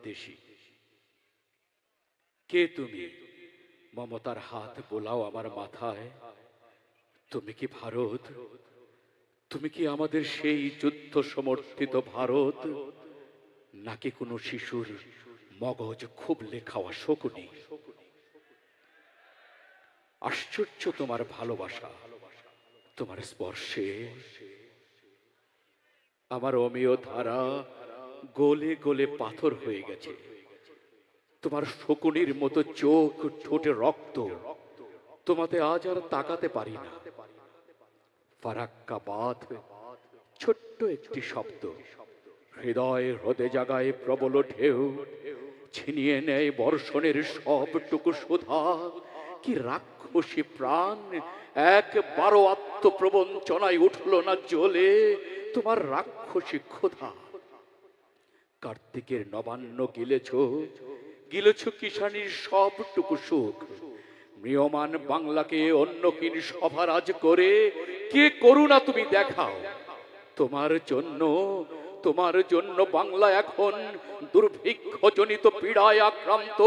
বিদ্বেষী। কে তুমি? মমতার হাত বোলাও আমার মাথায়। তুমি কি ভারত? তুমি কি আমাদের সেই যুদ্ধ সমর্থিত ভারত, নাকি কোনো শিশুর মগজ খুবলে খাওয়া শকুনি? আশ্চর্য তোমার ভালোবাসা, তোমার স্পর্শে আমার অমেয় ধারা গলে গলে পাথর হয়ে গেছে। তোমার শকুনির মতো চোখ, ঠোঁটে রক্ত, তোমাতে আজ আর তাকাতে পারি না। ফারাক্কা বাঁধ, ছোট্ট একটি শব্দ, হৃদয় হ্রদে জাগায় প্রবল ঢেউ, ছিনিয়ে নেয় বর্ষণের সবটুকু সুধা। কি রাক্ষসী প্রাণ একবারও আত্মপ্রবঞ্চনায় উঠল না জ্বলে তোমার রাক্ষসী ক্ষুধা। কার্তিকের নবান্ন গিলেছ, গিলেছ কিষানির সবটুকু সুখ। ম্রিয়মান বাংলাকে অন্যহীন সভারাজ করে কে করুণা তুমি দেখাও। তোমার জন্য বাংলা এখন দুর্ভিক্ষজনিত পীড়ায় আক্রান্ত।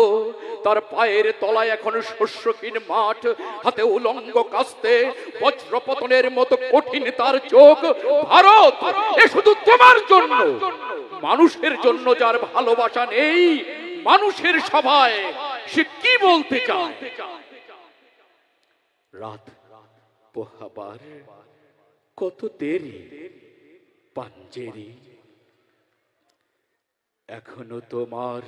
তার পায়ের তলায় এখন শস্যহীন মাঠ, হাতে উলঙ্গ কাস্তে বজ্রপতনের মতো কঠিন তার চোখ। ভারত, এ শুধু তোমার জন্য, মানুষের জন্য যার ভালোবাসা নেই মানুষের সভায় সে কি বলতে চায়? রাত পোহাবার কত দেরি পাঞ্জেরি, এখনো তোমার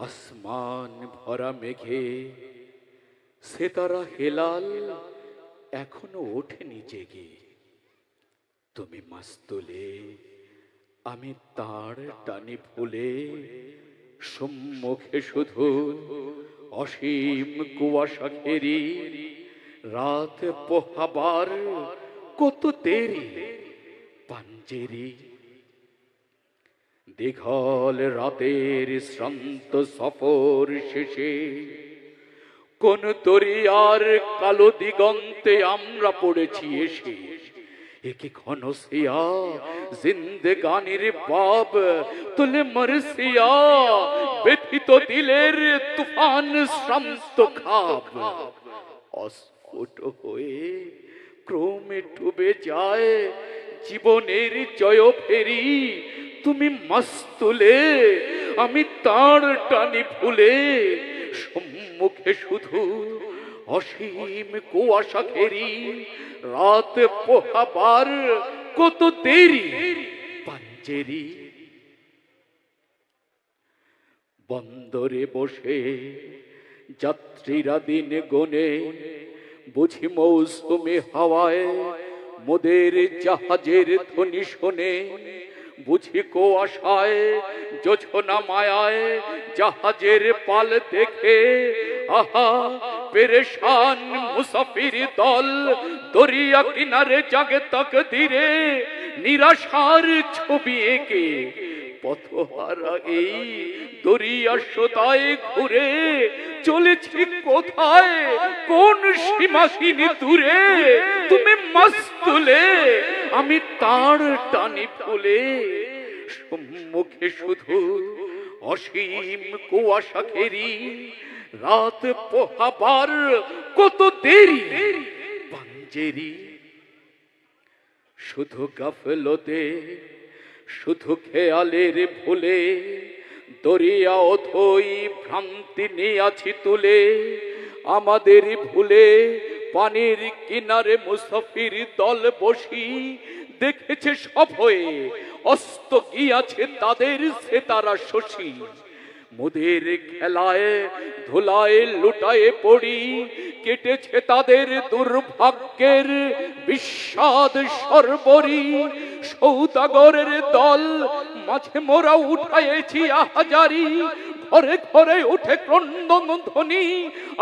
আসমান ভরা মেঘে সেতারা হেলাল এখনো ওঠেনি জেগে। তুমি মাস্তুলে, আমি তার টানি ফুলে, সম্মুখে শুধু অসীম কুয়াশা ঘেরি। রাত পোহাবার কত দেরি পাঞ্জেরি, দীঘল রাতের শ্রান্ত সফর শেষে কোন দরিয়ার কালো দিগন্তে আমরা পড়েছি এসে। একে ঘনসিয়া জিন্দেগানির বাব তুলে মরসিয়া, ব্যথিত দিলের তুফান শ্রান্ত খাব। অস্ফুট হয়ে ক্রমে ডুবে যায় জীবনের জয় ফেরি। তুমি মাস্তুলে, আমি তার টানি ফুলে, সম্মুখে শুধু অসীম কুয়াশা ঘেরি। রাত পোহাবার কত দেরি পাঞ্জেরি। বন্দরে বসে যাত্রীরা দিন গোনে, বুঝি মৌসুমে হাওয়ায় মোদের জাহাজের ধ্বনি শোনে। বুঝি কুয়াশায় জোছনা মায়ায় জাহাজের পাল দেখে, আহা পেরেশান মুসাফির দল দরিয়া কিনারে জাগে তাকদীরে নিরাশার ছবি এঁকে। পথহারা এই দরিয়া সোতায় ঘুরে চলেছি কোথায়, কোন সীমাহীন দূরে। তুমি মাস্তুলে, আমি তার টানি ফুলে, সম্মুখে শুধু অসীম কুয়াশা ঘেরি। রাত পোহাবার কত দেরি পাঞ্জেরি। শুধু গাফলতে, শুধু খেয়ালের ভুলে, দরিয়া অথই ভ্রান্তি নিয়াছি তুলে। আমাদের ভুলে পানির কিনারে মুসাফির দল বসি, দেখেছে সব হয়ে অস্ত গিয়াছে তাদের সেতারা শশী। মোদের খেলায় ধুলায় লুটায়ে পড়ি, কেটেছে তাদের দুর্ভাগ্যের বিষাদ সর্বরি। সৌদাগরের দল মাঝে মোরা উঠাইছি আহাজারি, ঘরে ঘরে উঠে ক্রন্দন ধ্বনি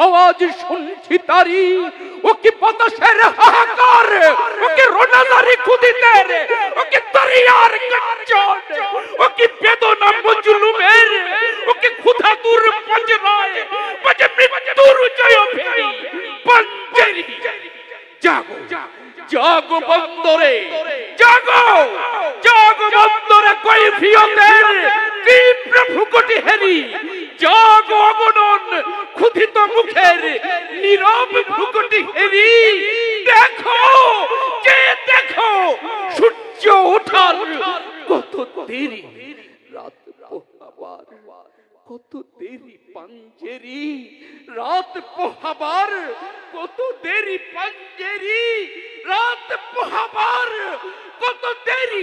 আওয়াজ শুনছি তারি। ও কি বাতাসের হাহাকার, ও কি রোনাজারি খুদিদের, ও কি দরিয়ার গর্জন, ও কি বেদনা মজলুমের, ও কি ক্ষুধা দূর পঞ্জরায় বাজে মৃত্যুর জয় ফেরি পাঞ্জেরি। জাগো জাগো বন্দরে, জাগো জাগো বন্দরে কৈফিয়তের তীব্র ভ্রুকুটি নীরব ভ্রুকুটি হেরি দেখো, যে দেখো সূর্য ওঠার কত দেরি, রাত পোহাবার কত দেরি পাঞ্জেরি, রাত পোহাবার কত দেরি পাঞ্জেরি, রাত পোহাবার কত দেরি।